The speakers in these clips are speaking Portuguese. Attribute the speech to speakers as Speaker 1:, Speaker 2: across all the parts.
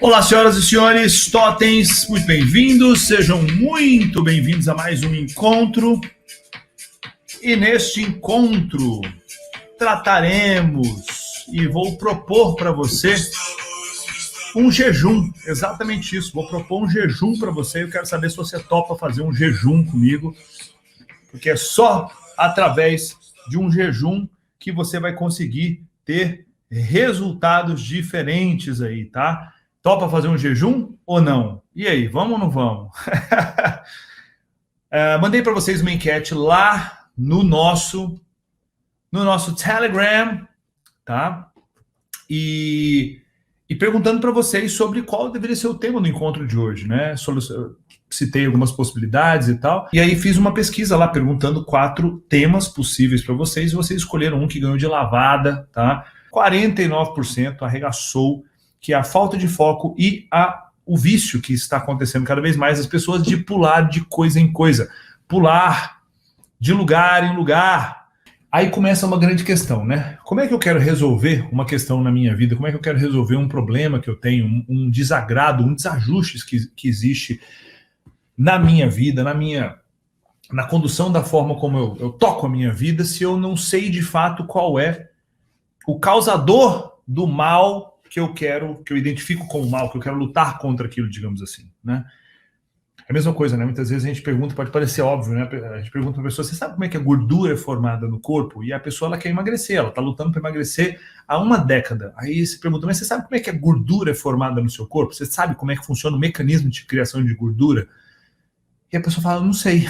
Speaker 1: Olá, senhoras e senhores, totens, muito bem-vindos, sejam muito bem-vindos a mais um encontro. E neste encontro trataremos e vou propor para você um jejum, exatamente isso, vou propor um jejum para você. Eu quero saber se você topa fazer um jejum comigo, porque é só através de um jejum que você vai conseguir ter resultados diferentes aí, tá? Topa fazer um jejum ou não? E aí, vamos ou não vamos? Mandei para vocês uma enquete lá no nosso Telegram, tá? E perguntando para vocês sobre qual deveria ser o tema do encontro de hoje, né? Citei algumas possibilidades e tal. E aí fiz uma pesquisa lá perguntando 4 temas possíveis para vocês. E vocês escolheram um que ganhou de lavada, tá? 49% arregaçou, que é a falta de foco e o vício que está acontecendo cada vez mais, as pessoas de pular de coisa em coisa, pular de lugar em lugar. Aí começa uma grande questão, né? Como é que eu quero resolver uma questão na minha vida? Como é que eu quero resolver um problema que eu tenho, um desagrado, um desajuste que existe na minha vida, na condução da forma como eu toco a minha vida, se eu não sei de fato qual é o causador do mal que eu identifico como mal, que eu quero lutar contra aquilo, digamos assim, né? É a mesma coisa, né? Muitas vezes a gente pergunta, pode parecer óbvio, né? A gente pergunta para a pessoa, você sabe como é que a gordura é formada no corpo? E a pessoa, ela quer emagrecer, ela está lutando para emagrecer há uma década. Aí você pergunta, mas você sabe como é que a gordura é formada no seu corpo? Você sabe como é que funciona o mecanismo de criação de gordura? E a pessoa fala, não sei.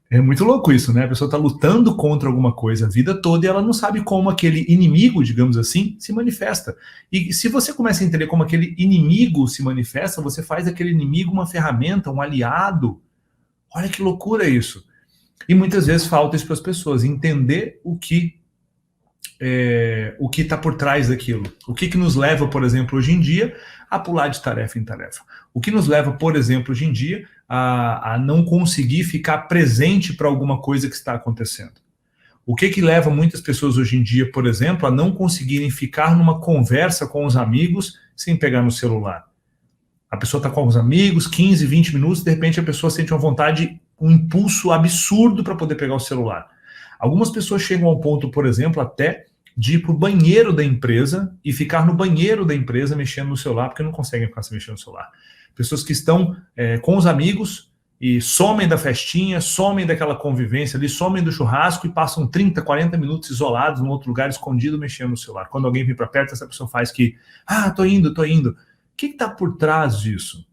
Speaker 1: É muito louco isso, né? A pessoa está lutando contra alguma coisa a vida toda e ela não sabe como aquele inimigo, digamos assim, se manifesta. E se você começa a entender como aquele inimigo se manifesta, você faz daquele inimigo uma ferramenta, um aliado. Olha que loucura isso. E muitas vezes falta isso para as pessoas, entender o que está por trás daquilo. O que nos leva, por exemplo, hoje em dia, a pular de tarefa em tarefa. O que nos leva, por exemplo, hoje em dia, a não conseguir ficar presente para alguma coisa que está acontecendo. O que leva muitas pessoas hoje em dia, por exemplo, a não conseguirem ficar numa conversa com os amigos sem pegar no celular. A pessoa está com os amigos, 15, 20 minutos, de repente a pessoa sente uma vontade, um impulso absurdo para poder pegar o celular. Algumas pessoas chegam ao ponto, por exemplo, até de ir para o banheiro da empresa e ficar no banheiro da empresa mexendo no celular, porque não conseguem ficar se mexendo no celular. Pessoas que estão com os amigos e somem da festinha, somem daquela convivência ali, somem do churrasco e passam 30, 40 minutos isolados num outro lugar, escondido, mexendo no celular. Quando alguém vem para perto, essa pessoa faz que, tô indo. O que está por trás disso?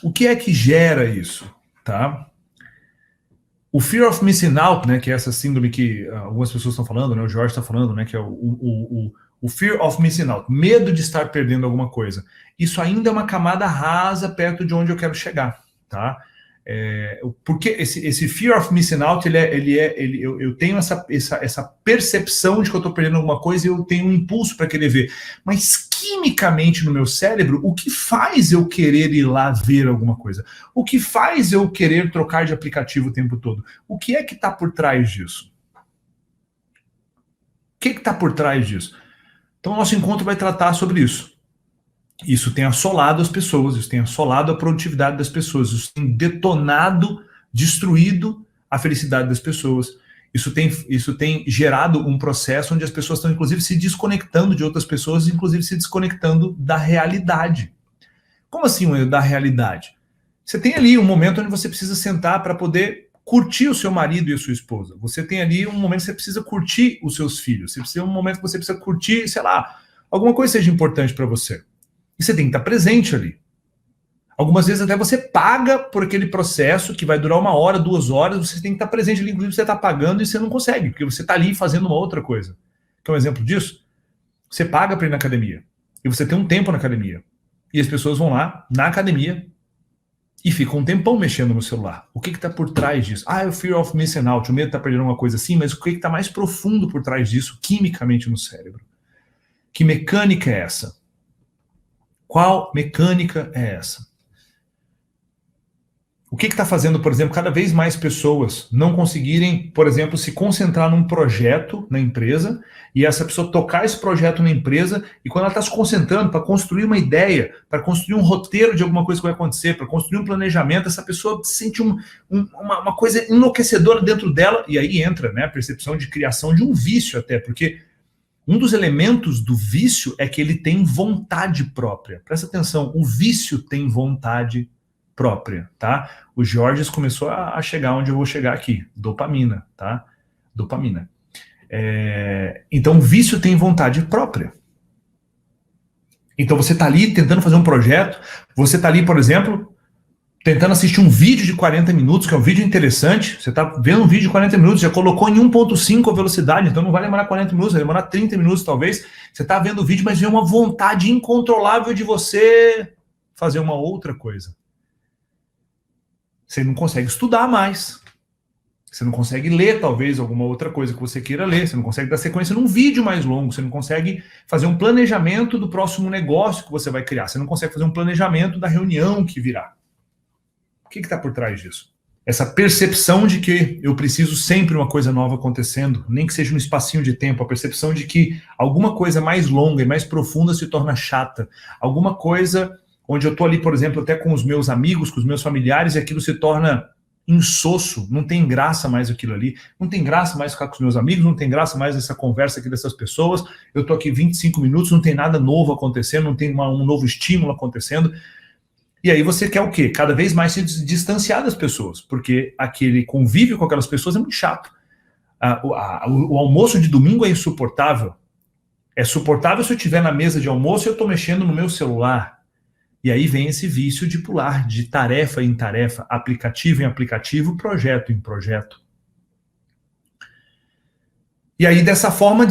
Speaker 1: O que é que gera isso? Tá? O fear of missing out, né, que é essa síndrome que algumas pessoas estão falando, né, o Jorge está falando, né, que é o fear of missing out, medo de estar perdendo alguma coisa. Isso ainda é uma camada rasa perto de onde eu quero chegar, tá? Porque esse fear of missing out, eu tenho essa percepção de que eu estou perdendo alguma coisa e eu tenho um impulso para querer ver. Mas quimicamente no meu cérebro, o que faz eu querer ir lá ver alguma coisa? O que faz eu querer trocar de aplicativo o tempo todo? O que é que está por trás disso? O que está por trás disso? Então, o nosso encontro vai tratar sobre isso. Isso tem assolado as pessoas, isso tem assolado a produtividade das pessoas, isso tem detonado, destruído a felicidade das pessoas. Isso tem gerado um processo onde as pessoas estão, inclusive, se desconectando de outras pessoas, inclusive se desconectando da realidade. Como assim da realidade? Você tem ali um momento onde você precisa sentar para poder curtir o seu marido e a sua esposa. Você tem ali um momento que você precisa curtir os seus filhos. Você precisa um momento que você precisa curtir, sei lá, alguma coisa seja importante para você. E você tem que estar presente ali. Algumas vezes até você paga por aquele processo que vai durar 1 hora, 2 horas, você tem que estar presente ali, inclusive você está pagando e você não consegue, porque você está ali fazendo uma outra coisa. Quer um exemplo disso? Você paga para ir na academia, e você tem um tempo na academia, e as pessoas vão lá, na academia, e ficam um tempão mexendo no celular. O que está por trás disso? É o fear of missing out, o medo de estar perdendo uma coisa assim, mas o que está mais profundo por trás disso, quimicamente no cérebro? Que mecânica é essa? Qual mecânica é essa? O que está fazendo, por exemplo, cada vez mais pessoas não conseguirem, por exemplo, se concentrar num projeto na empresa e essa pessoa tocar esse projeto na empresa e quando ela está se concentrando para construir uma ideia, para construir um roteiro de alguma coisa que vai acontecer, para construir um planejamento, essa pessoa sente uma coisa enlouquecedora dentro dela e aí entra, né, a percepção de criação de um vício até, porque um dos elementos do vício é que ele tem vontade própria. Presta atenção, o vício tem vontade própria, tá? O Georges começou a chegar onde eu vou chegar aqui, dopamina, tá? Dopamina. Então, o vício tem vontade própria. Então, você tá ali tentando fazer um projeto, você tá ali, por exemplo, tentando assistir um vídeo de 40 minutos, que é um vídeo interessante, você tá vendo um vídeo de 40 minutos, já colocou em 1.5 a velocidade, então não vai demorar 40 minutos, vai demorar 30 minutos talvez, você tá vendo o vídeo, mas vem uma vontade incontrolável de você fazer uma outra coisa. Você não consegue estudar mais. Você não consegue ler, talvez, alguma outra coisa que você queira ler. Você não consegue dar sequência num vídeo mais longo. Você não consegue fazer um planejamento do próximo negócio que você vai criar. Você não consegue fazer um planejamento da reunião que virá. O que está por trás disso? Essa percepção de que eu preciso sempre uma coisa nova acontecendo, nem que seja um espacinho de tempo. A percepção de que alguma coisa mais longa e mais profunda se torna chata. Alguma coisa onde eu estou ali, por exemplo, até com os meus amigos, com os meus familiares, e aquilo se torna insosso, não tem graça mais aquilo ali, não tem graça mais ficar com os meus amigos, não tem graça mais essa conversa aqui dessas pessoas, eu estou aqui 25 minutos, não tem nada novo acontecendo, não tem um novo estímulo acontecendo, e aí você quer o quê? Cada vez mais se distanciar das pessoas, porque aquele convívio com aquelas pessoas é muito chato. O almoço de domingo é insuportável. É suportável se eu estiver na mesa de almoço e eu estou mexendo no meu celular. E aí vem esse vício de pular de tarefa em tarefa, aplicativo em aplicativo, projeto em projeto. E aí, dessa forma,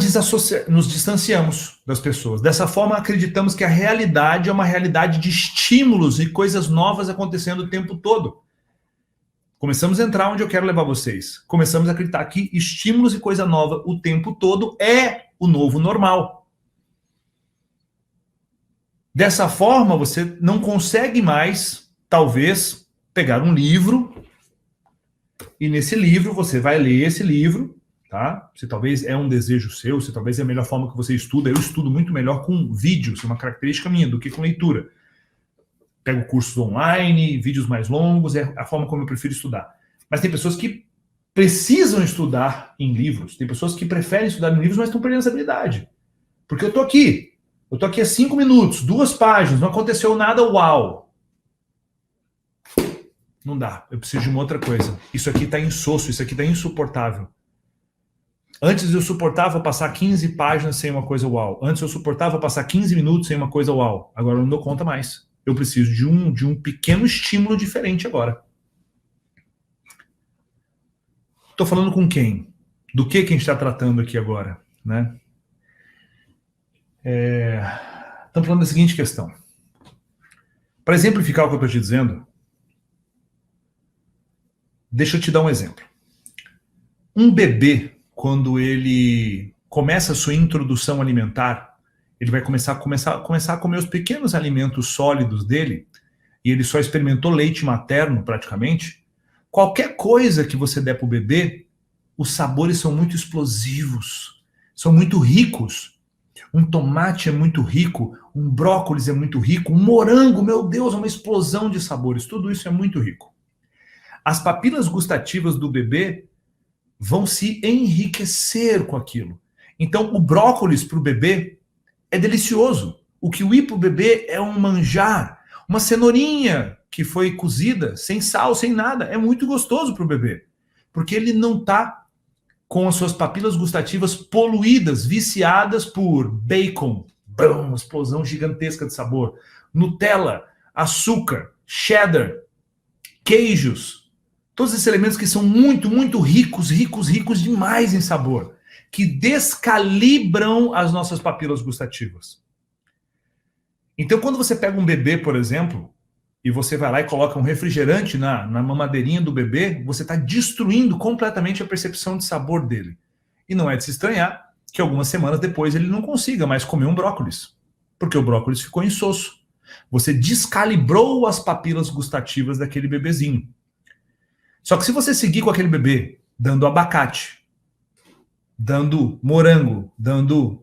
Speaker 1: nos distanciamos das pessoas. Dessa forma, acreditamos que a realidade é uma realidade de estímulos e coisas novas acontecendo o tempo todo. Começamos a entrar onde eu quero levar vocês. Começamos a acreditar que estímulos e coisa nova o tempo todo é o novo normal. Dessa forma, você não consegue mais, talvez, pegar um livro e nesse livro você vai ler esse livro, tá? Se talvez é um desejo seu, se talvez é a melhor forma que você estuda. Eu estudo muito melhor com vídeos, é uma característica minha, do que com leitura. Pego cursos online, vídeos mais longos, é a forma como eu prefiro estudar. Mas tem pessoas que precisam estudar em livros, tem pessoas que preferem estudar em livros, mas estão perdendo essa habilidade. Porque eu tô aqui há 5 minutos, 2 páginas, não aconteceu nada, uau. Não dá, eu preciso de uma outra coisa. Isso aqui tá insosso, isso aqui tá insuportável. Antes eu suportava passar 15 páginas sem uma coisa uau. Antes eu suportava passar 15 minutos sem uma coisa uau. Agora eu não dou conta mais. Eu preciso de um pequeno estímulo diferente agora. Estou falando com quem? Do que a gente está tratando aqui agora, né? Estamos falando da seguinte questão. Para exemplificar o que eu estou te dizendo, deixa eu te dar um exemplo. Um bebê, quando ele começa a sua introdução alimentar, ele vai começar a comer os pequenos alimentos sólidos dele, e ele só experimentou leite materno praticamente. Qualquer coisa que você der para o bebê, os sabores são muito explosivos, são muito ricos. Um tomate é muito rico, um brócolis é muito rico, um morango, meu Deus, é uma explosão de sabores. Tudo isso é muito rico. As papilas gustativas do bebê vão se enriquecer com aquilo. Então, o brócolis para o bebê é delicioso. O kiwi para o bebê é um manjar. Uma cenourinha que foi cozida, sem sal, sem nada, é muito gostoso para o bebê. Porque ele não está com as suas papilas gustativas poluídas, viciadas por bacon, uma explosão gigantesca de sabor, Nutella, açúcar, cheddar, queijos, todos esses elementos que são muito, muito ricos demais em sabor, que descalibram as nossas papilas gustativas. Então, quando você pega um bebê, por exemplo, e você vai lá e coloca um refrigerante na mamadeirinha do bebê, você está destruindo completamente a percepção de sabor dele. E não é de se estranhar que algumas semanas depois ele não consiga mais comer um brócolis, porque o brócolis ficou insosso. Você descalibrou as papilas gustativas daquele bebezinho. Só que se você seguir com aquele bebê dando abacate, dando morango, dando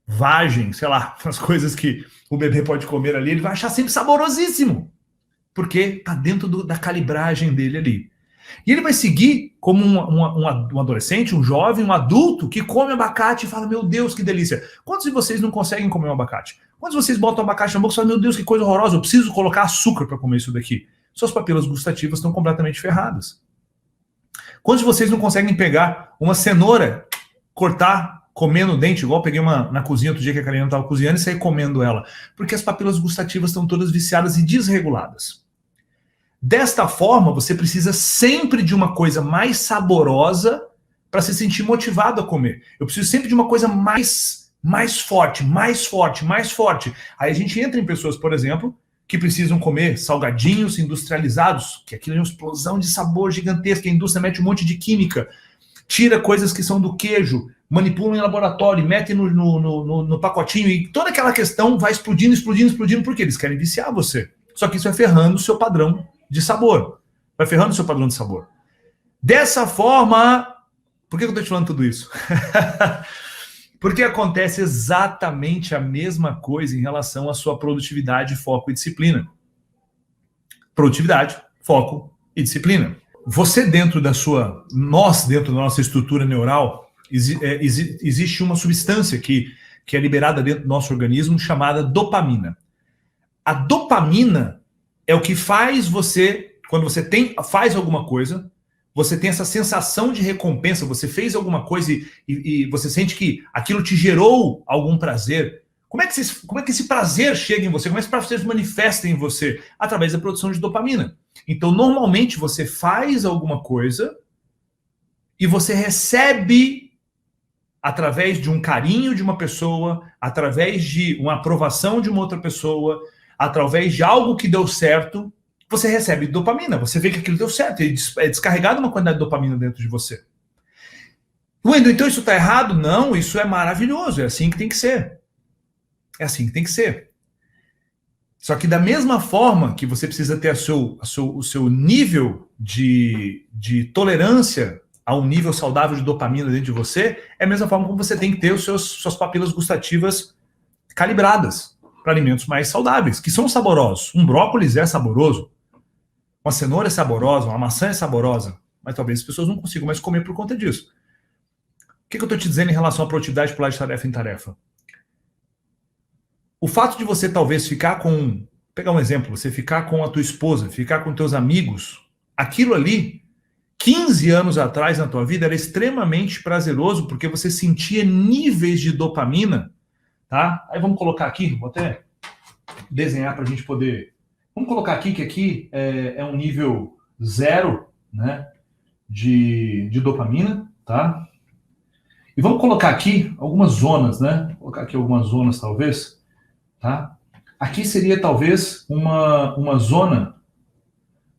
Speaker 1: vagem, sei lá, as coisas que o bebê pode comer ali, ele vai achar sempre saborosíssimo, porque tá dentro da calibragem dele ali. E ele vai seguir como um adolescente, um jovem, um adulto que come abacate e fala, meu Deus, que delícia. Quantos de vocês não conseguem comer um abacate? Quantos de vocês botam abacate na boca e falam, meu Deus, que coisa horrorosa, eu preciso colocar açúcar para comer isso daqui? Suas papilas gustativas estão completamente ferradas. Quantos de vocês não conseguem pegar uma cenoura, cortar, comer no dente, igual eu peguei uma na cozinha outro dia que a Karina estava cozinhando e saí comendo ela? Porque as papilas gustativas estão todas viciadas e desreguladas. Desta forma, você precisa sempre de uma coisa mais saborosa para se sentir motivado a comer. Eu preciso sempre de uma coisa mais forte, mais forte, mais forte. Aí a gente entra em pessoas, por exemplo, que precisam comer salgadinhos industrializados, que aquilo é uma explosão de sabor gigantesca, a indústria mete um monte de química, tira coisas que são do queijo, manipula em laboratório, mete no pacotinho, e toda aquela questão vai explodindo, explodindo, explodindo, porque eles querem viciar você. Só que isso vai ferrando o seu padrão de sabor. Vai ferrando o seu padrão de sabor. Dessa forma... Por que eu estou te falando tudo isso? Porque acontece exatamente a mesma coisa em relação à sua produtividade, foco e disciplina. Produtividade, foco e disciplina. Você nós dentro da nossa estrutura neural, existe uma substância que é liberada dentro do nosso organismo chamada dopamina. A dopamina é o que faz você, quando você faz alguma coisa, você tem essa sensação de recompensa, você fez alguma coisa e você sente que aquilo te gerou algum prazer. Como é que esse prazer chega em você? Como é que esse prazer se manifesta em você? Através da produção de dopamina. Então, normalmente, você faz alguma coisa e você recebe, através de um carinho de uma pessoa, através de uma aprovação de uma outra pessoa, através de algo que deu certo, você recebe dopamina, você vê que aquilo deu certo, é descarregado uma quantidade de dopamina dentro de você. Wendel, então isso está errado? Não, isso é maravilhoso, é assim que tem que ser. É assim que tem que ser. Só que da mesma forma que você precisa ter o seu nível de tolerância a um nível saudável de dopamina dentro de você, é a mesma forma como você tem que ter suas papilas gustativas calibradas para alimentos mais saudáveis, que são saborosos. Um brócolis é saboroso, uma cenoura é saborosa, uma maçã é saborosa, mas talvez as pessoas não consigam mais comer por conta disso. O que eu estou te dizendo em relação à produtividade pular de tarefa em tarefa? O fato de você talvez pegar um exemplo, você ficar com a tua esposa, ficar com teus amigos, aquilo ali, 15 anos atrás na tua vida, era extremamente prazeroso, porque você sentia níveis de dopamina, tá? Aí vamos colocar aqui, vou até desenhar para a gente poder... Vamos colocar aqui que aqui é um nível 0, né, de dopamina, tá? E vamos colocar aqui algumas zonas, né? Vou colocar aqui algumas zonas, talvez, tá? Aqui seria talvez uma zona...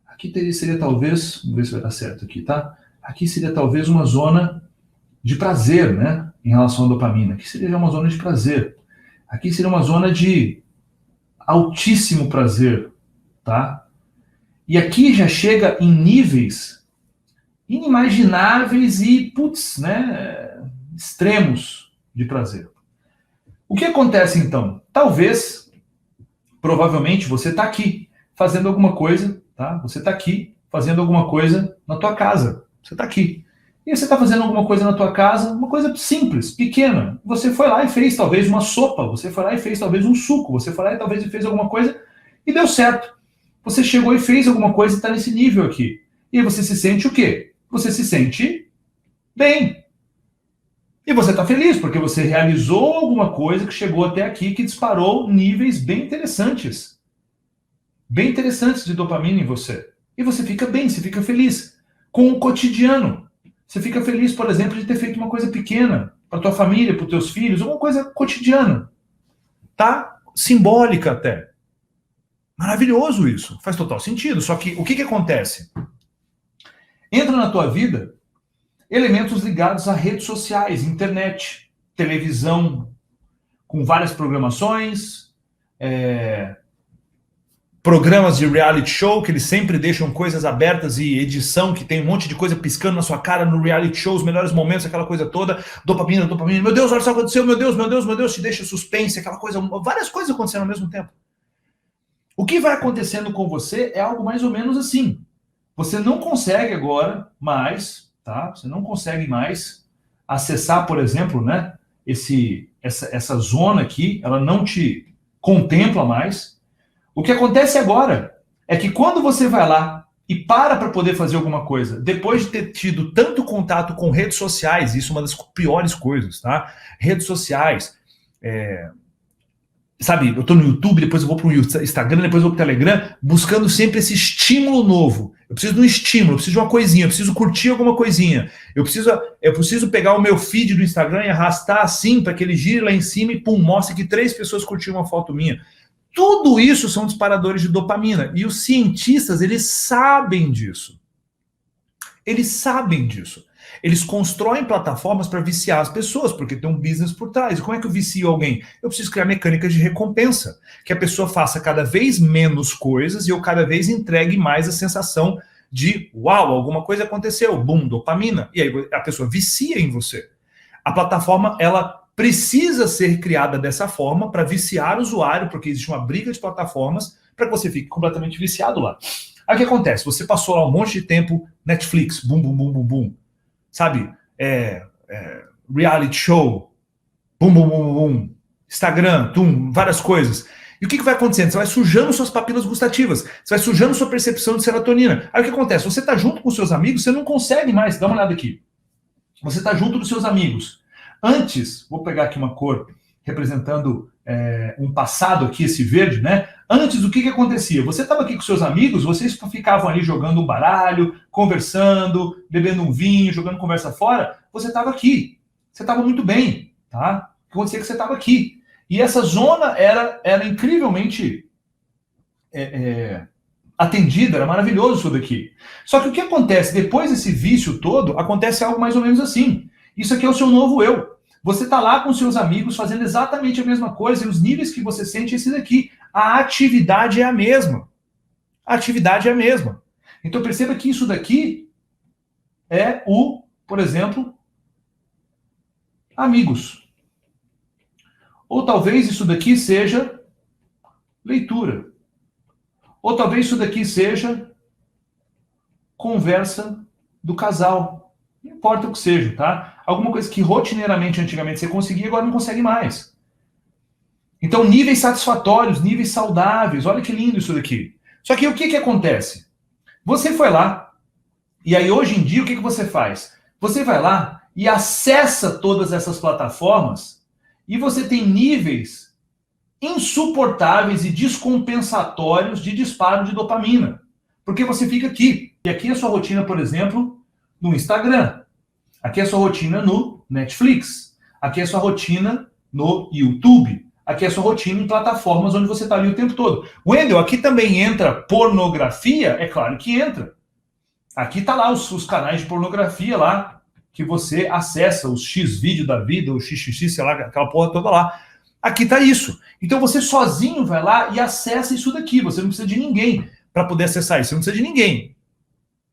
Speaker 1: Aqui seria talvez... Vamos ver se vai dar certo aqui, tá? Aqui seria talvez uma zona de prazer, né? Em relação à dopamina. Aqui seria uma zona de prazer. Aqui seria uma zona de altíssimo prazer, tá? E aqui já chega em níveis inimagináveis e, né, extremos de prazer. O que acontece então? Talvez, provavelmente, você está aqui fazendo alguma coisa, tá? Você está aqui fazendo alguma coisa na tua casa. Você está aqui. E você está fazendo alguma coisa na tua casa, uma coisa simples, pequena. Você foi lá e fez talvez uma sopa, você foi lá e fez talvez um suco, você foi lá e talvez fez alguma coisa e deu certo. Você chegou e fez alguma coisa e está nesse nível aqui. E aí você se sente o quê? Você se sente bem. E você está feliz, porque você realizou alguma coisa que chegou até aqui, que disparou níveis bem interessantes. Bem interessantes de dopamina em você. E você fica bem, você fica feliz. Com o cotidiano. Você fica feliz, por exemplo, de ter feito uma coisa pequena para tua família, para os teus filhos, alguma coisa cotidiana. Tá? Simbólica até. Maravilhoso isso. Faz total sentido. Só que o que acontece? Entra na tua vida elementos ligados a redes sociais, internet, televisão, com várias programações, programas de reality show, que eles sempre deixam coisas abertas e edição, que tem um monte de coisa piscando na sua cara no reality show, os melhores momentos, aquela coisa toda, dopamina, dopamina, meu Deus, olha só o que aconteceu, meu Deus, meu Deus, meu Deus, te deixa suspense, aquela coisa, várias coisas acontecendo ao mesmo tempo. O que vai acontecendo com você é algo mais ou menos assim. Você não consegue agora mais, tá? Você não consegue mais acessar, por exemplo, né, essa zona aqui, ela não te contempla mais. O que acontece agora é que quando você vai lá e para poder fazer alguma coisa, depois de ter tido tanto contato com redes sociais, isso é uma das piores coisas, tá? Redes sociais, sabe, eu tô no YouTube, depois eu vou pro Instagram, depois eu vou pro Telegram, buscando sempre esse estímulo novo. Eu preciso de um estímulo, eu preciso de uma coisinha, eu preciso curtir alguma coisinha. Eu preciso pegar o meu feed do Instagram e arrastar assim para que ele gire lá em cima e pum, mostre que 3 pessoas curtiram uma foto minha. Tudo isso são disparadores de dopamina. E os cientistas, eles sabem disso. Eles sabem disso. Eles constroem plataformas para viciar as pessoas, porque tem um business por trás. E como é que eu vicio alguém? Eu preciso criar mecânicas de recompensa, que a pessoa faça cada vez menos coisas e eu cada vez entregue mais a sensação de uau, alguma coisa aconteceu, bum, dopamina. E aí a pessoa vicia em você. A plataforma, ela precisa ser criada dessa forma para viciar o usuário, porque existe uma briga de plataformas para que você fique completamente viciado lá. Aí o que acontece? Você passou lá um monte de tempo, Netflix, bum, bum, bum, bum, bum. Sabe? Reality show, bum, bum, bum, bum. Instagram, tum, várias coisas. E o que vai acontecendo? Você vai sujando suas papilas gustativas, você vai sujando sua percepção de serotonina. Aí o que acontece? Você está junto com seus amigos, você não consegue mais, dá uma olhada aqui. Você está junto dos seus amigos. Antes, vou pegar aqui uma cor representando um passado aqui, esse verde, né? Antes, o que acontecia? Você estava aqui com seus amigos, vocês ficavam ali jogando um baralho, conversando, bebendo um vinho, jogando conversa fora. Você estava aqui. Você estava muito bem, tá? O que acontecia é que você estava aqui. E essa zona era incrivelmente atendida, era maravilhoso isso daqui. Só que o que acontece? Depois desse vício todo, acontece algo mais ou menos assim. Isso aqui é o seu novo eu. Você está lá com seus amigos fazendo exatamente a mesma coisa e os níveis que você sente é esse daqui. A atividade é a mesma. A atividade é a mesma. Então perceba que isso daqui é por exemplo, amigos. Ou talvez isso daqui seja leitura. Ou talvez isso daqui seja conversa do casal. Não importa o que seja, tá? Alguma coisa que rotineiramente, antigamente, você conseguia, agora não consegue mais. Então, níveis satisfatórios, níveis saudáveis. Olha que lindo isso daqui. Só que o que acontece? Você foi lá, e aí hoje em dia, o que você faz? Você vai lá e acessa todas essas plataformas e você tem níveis insuportáveis e descompensatórios de disparo de dopamina. Porque você fica aqui. E aqui é a sua rotina, por exemplo, no Instagram. Aqui é a sua rotina no Netflix. Aqui é a sua rotina no YouTube. Aqui é a sua rotina em plataformas onde você está ali o tempo todo. Wendel, aqui também entra pornografia? É claro que entra. Aqui está lá os canais de pornografia lá, que você acessa, os X-Vídeo da vida, o XXX, sei lá, aquela porra toda lá. Aqui está isso. Então você sozinho vai lá e acessa isso daqui. Você não precisa de ninguém para poder acessar isso. Você não precisa de ninguém.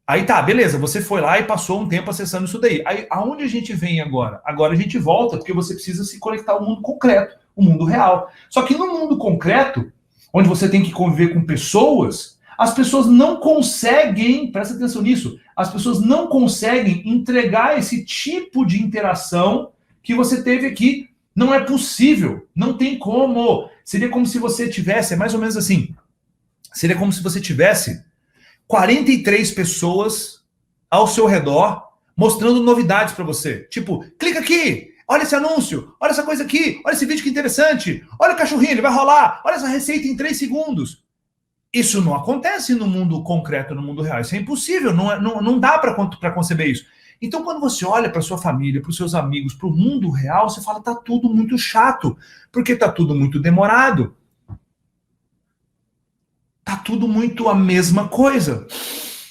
Speaker 1: Aí tá, beleza, você foi lá e passou um tempo acessando isso daí. Aí aonde a gente vem agora? Agora a gente volta, porque você precisa se conectar ao mundo concreto, o mundo real. Só que no mundo concreto, onde você tem que conviver com pessoas, as pessoas não conseguem, presta atenção nisso, as pessoas não conseguem entregar esse tipo de interação que você teve aqui. Não é possível, não tem como. Seria como se você tivesse, é mais ou menos assim, seria como se você tivesse 43 pessoas ao seu redor mostrando novidades para você. Tipo, clica aqui, olha esse anúncio, olha essa coisa aqui, olha esse vídeo que interessante, olha o cachorrinho, ele vai rolar, olha essa receita em 3 segundos. Isso não acontece no mundo concreto, no mundo real. Isso é impossível, não dá para conceber isso. Então, quando você olha para sua família, para os seus amigos, para o mundo real, você fala, tá tudo muito chato, porque tá tudo muito demorado. Tá tudo muito a mesma coisa.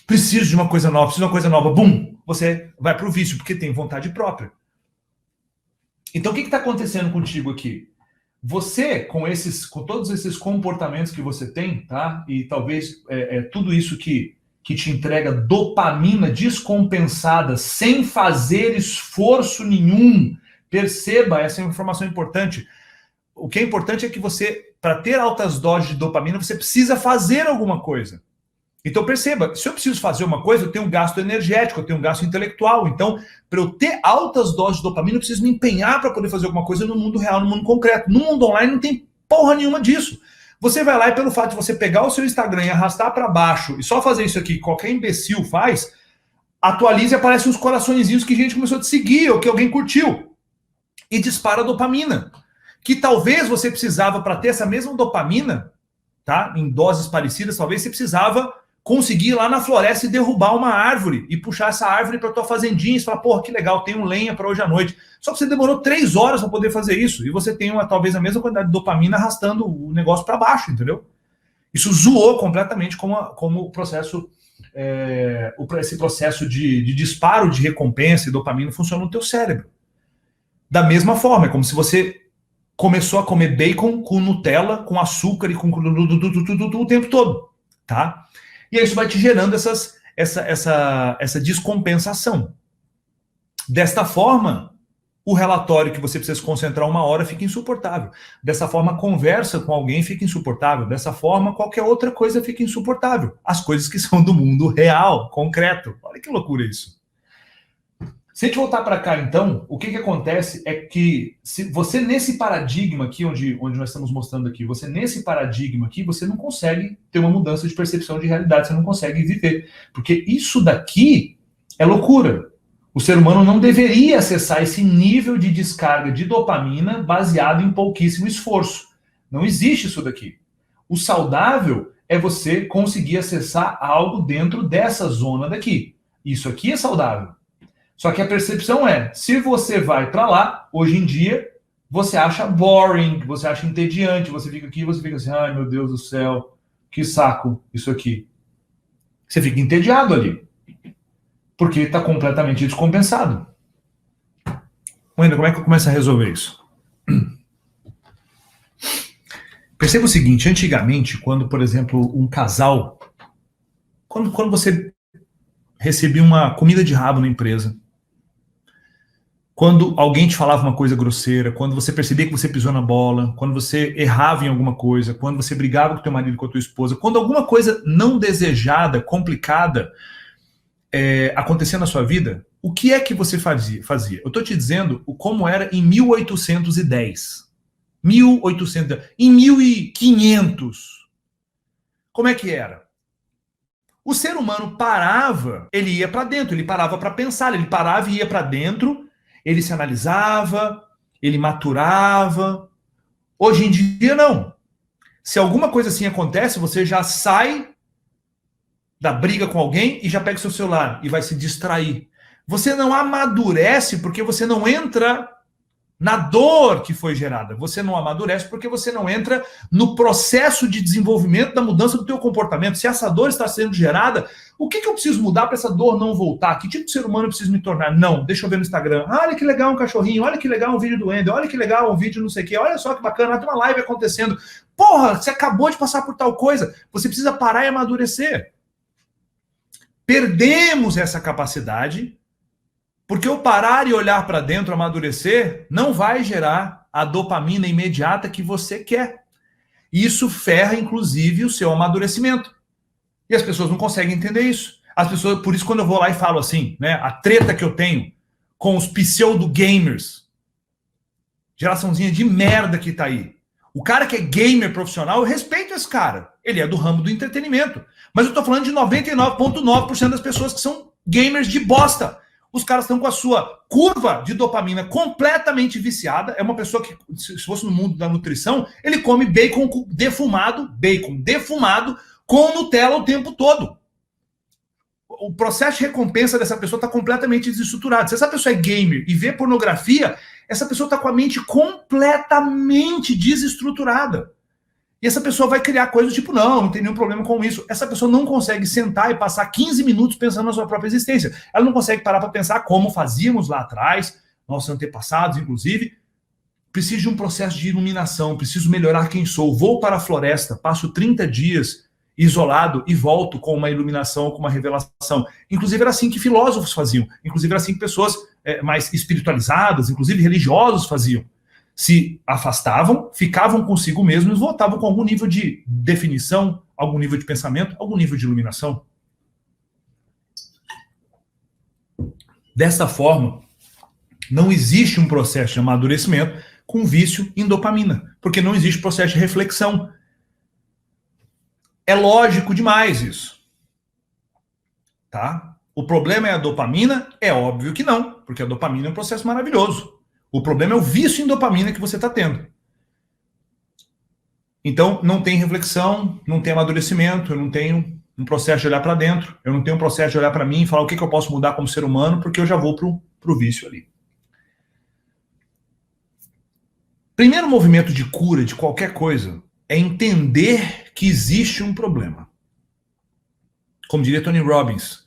Speaker 1: Preciso de uma coisa nova, preciso de uma coisa nova. Bum! Você vai pro vício, porque tem vontade própria. Então, o que está acontecendo contigo aqui? você, com todos esses comportamentos que você tem, tá? E talvez tudo isso que te entrega dopamina descompensada, sem fazer esforço nenhum. Perceba, essa é uma informação importante. O que é importante é que você, para ter altas doses de dopamina, você precisa fazer alguma coisa. Então perceba, se eu preciso fazer uma coisa, eu tenho um gasto energético, eu tenho um gasto intelectual. Então, para eu ter altas doses de dopamina, eu preciso me empenhar para poder fazer alguma coisa no mundo real, no mundo concreto. No mundo online não tem porra nenhuma disso. Você vai lá e pelo fato de você pegar o seu Instagram e arrastar para baixo e só fazer isso aqui que qualquer imbecil faz, atualiza e aparecem uns coraçõezinhos que gente começou a te seguir ou que alguém curtiu. E dispara a dopamina. Que talvez você precisava, para ter essa mesma dopamina, tá? Em doses parecidas, talvez você precisava conseguir ir lá na floresta e derrubar uma árvore e puxar essa árvore para tua fazendinha e falar, porra, que legal, tenho lenha para hoje à noite. Só que você demorou 3 horas para poder fazer isso e você tem talvez a mesma quantidade de dopamina arrastando o negócio para baixo, entendeu? Isso zoou completamente como o processo, esse processo de disparo de recompensa e dopamina funciona no teu cérebro. Da mesma forma, é como se você começou a comer bacon com Nutella, com açúcar e com o tempo todo, tá? E aí isso vai te gerando essa descompensação. Desta forma, o relatório que você precisa se concentrar 1 hora fica insuportável. Dessa forma, a conversa com alguém fica insuportável. Dessa forma, qualquer outra coisa fica insuportável. As coisas que são do mundo real, concreto. Olha que loucura isso. Se a gente voltar para cá, então, o que acontece é que se você nesse paradigma aqui, onde nós estamos mostrando aqui, você nesse paradigma aqui, você não consegue ter uma mudança de percepção de realidade, você não consegue viver. Porque isso daqui é loucura. O ser humano não deveria acessar esse nível de descarga de dopamina baseado em pouquíssimo esforço. Não existe isso daqui. O saudável é você conseguir acessar algo dentro dessa zona daqui. Isso aqui é saudável. Só que a percepção é, se você vai para lá, hoje em dia, você acha boring, você acha entediante, você fica aqui e você fica assim, ai meu Deus do céu, que saco isso aqui. Você fica entediado ali, porque está completamente descompensado. Wendel, como é que eu começo a resolver isso? Perceba o seguinte, antigamente, quando, por exemplo, um casal, quando você recebia uma comida de rabo na empresa, quando alguém te falava uma coisa grosseira, quando você percebia que você pisou na bola, quando você errava em alguma coisa, quando você brigava com teu marido, com a tua esposa, quando alguma coisa não desejada, complicada, acontecia na sua vida, o que é que você fazia? Eu estou te dizendo como era em 1810. Em 1500. Como é que era? O ser humano parava, ele ia para dentro, ele parava para pensar, ele parava e ia para dentro, ele se analisava, ele maturava. Hoje em dia, não. Se alguma coisa assim acontece, você já sai da briga com alguém e já pega o seu celular e vai se distrair. Você não amadurece porque você não entra na dor que foi gerada. Você não amadurece porque você não entra no processo de desenvolvimento da mudança do teu comportamento. Se essa dor está sendo gerada, o que eu preciso mudar para essa dor não voltar? Que tipo de ser humano eu preciso me tornar? Não, deixa eu ver no Instagram. Ah, olha que legal um cachorrinho, olha que legal um vídeo do Wendel, olha que legal um vídeo não sei o quê, olha só que bacana, tem uma live acontecendo. Porra, você acabou de passar por tal coisa. Você precisa parar e amadurecer. Perdemos essa capacidade porque o parar e olhar para dentro, amadurecer, não vai gerar a dopamina imediata que você quer. Isso ferra, inclusive, o seu amadurecimento. E as pessoas não conseguem entender isso. As pessoas, por isso, quando eu vou lá e falo assim, né, a treta que eu tenho com os pseudo-gamers, geraçãozinha de merda que tá aí. O cara que é gamer profissional, eu respeito esse cara. Ele é do ramo do entretenimento. Mas eu tô falando de 99,9% das pessoas que são gamers de bosta. Os caras estão com a sua curva de dopamina completamente viciada. É uma pessoa que, se fosse no mundo da nutrição, ele come bacon defumado com Nutella o tempo todo. O processo de recompensa dessa pessoa está completamente desestruturado. Se essa pessoa é gamer e vê pornografia, essa pessoa está com a mente completamente desestruturada. E essa pessoa vai criar coisas tipo, não tem nenhum problema com isso. Essa pessoa não consegue sentar e passar 15 minutos pensando na sua própria existência. Ela não consegue parar para pensar como fazíamos lá atrás, nossos antepassados, inclusive, preciso de um processo de iluminação, preciso melhorar quem sou, vou para a floresta, passo 30 dias isolado e volto com uma iluminação, com uma revelação. Inclusive era assim que filósofos faziam, inclusive era assim que pessoas mais espiritualizadas, inclusive religiosos faziam. Se afastavam, ficavam consigo mesmos e voltavam com algum nível de definição, algum nível de pensamento, algum nível de iluminação. Desta forma, não existe um processo de amadurecimento com vício em dopamina, porque não existe processo de reflexão. É lógico demais isso. Tá? O problema é a dopamina? É óbvio que não, porque a dopamina é um processo maravilhoso. O problema é o vício em dopamina que você está tendo. Então, não tem reflexão, não tem amadurecimento, eu não tenho um processo de olhar para dentro, eu não tenho um processo de olhar para mim e falar o que eu posso mudar como ser humano, porque eu já vou para o vício ali. Primeiro movimento de cura de qualquer coisa é entender que existe um problema. Como diria Tony Robbins,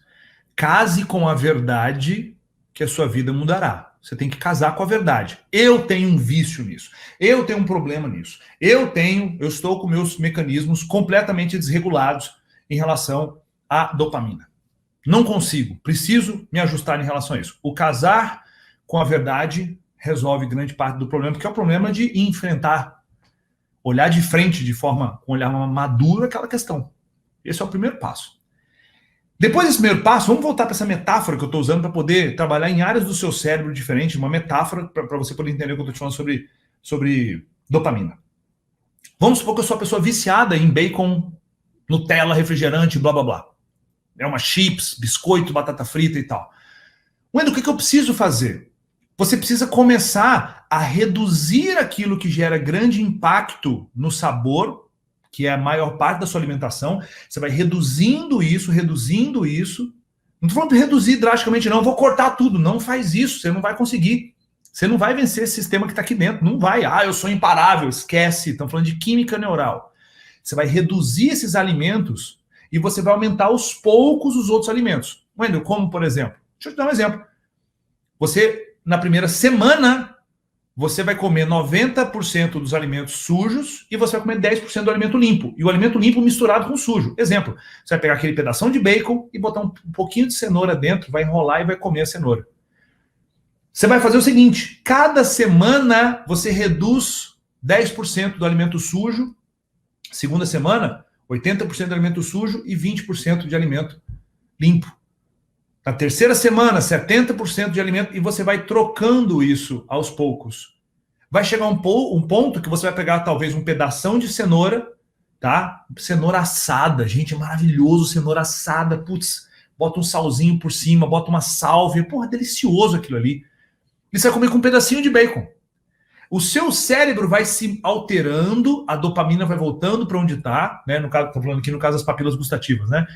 Speaker 1: case com a verdade que a sua vida mudará. Você tem que casar com a verdade. Eu tenho um vício nisso. Eu tenho um problema nisso. Eu estou com meus mecanismos completamente desregulados em relação à dopamina. Não consigo. Preciso me ajustar em relação a isso. O casar com a verdade resolve grande parte do problema, porque é o problema de enfrentar, olhar de frente com um olhar maduro aquela questão. Esse é o primeiro passo. Depois desse primeiro passo, vamos voltar para essa metáfora que eu estou usando para poder trabalhar em áreas do seu cérebro diferentes, uma metáfora para você poder entender o que eu estou te falando sobre dopamina. Vamos supor que eu sou uma pessoa viciada em bacon, Nutella, refrigerante, blá blá blá. É uma chips, biscoito, batata frita e tal. Wendel, o que eu preciso fazer? Você precisa começar a reduzir aquilo que gera grande impacto no sabor, que é a maior parte da sua alimentação. Você vai reduzindo isso. Não estou falando de reduzir drasticamente, não. Eu vou cortar tudo. Não faz isso, você não vai conseguir. Você não vai vencer esse sistema que está aqui dentro. Não vai. Eu sou imparável. Esquece. Estamos falando de química neural. Você vai reduzir esses alimentos e você vai aumentar aos poucos os outros alimentos. Wendel, como por exemplo? Deixa eu te dar um exemplo. Você, na primeira semana, você vai comer 90% dos alimentos sujos e você vai comer 10% do alimento limpo. E o alimento limpo misturado com sujo. Exemplo, você vai pegar aquele pedação de bacon e botar um pouquinho de cenoura dentro, vai enrolar e vai comer a cenoura. Você vai fazer o seguinte, cada semana você reduz 10% do alimento sujo, segunda semana, 80% do alimento sujo e 20% de alimento limpo. Na terceira semana, 70% de alimento, e você vai trocando isso aos poucos. Vai chegar um ponto que você vai pegar talvez um pedação de cenoura, tá? Cenoura assada, gente, é maravilhoso, cenoura assada, putz, bota um salzinho por cima, bota uma sálvia, porra, delicioso aquilo ali. E você vai comer com um pedacinho de bacon. O seu cérebro vai se alterando, a dopamina vai voltando para onde está, né? No caso, estou falando aqui no caso das papilas gustativas, né?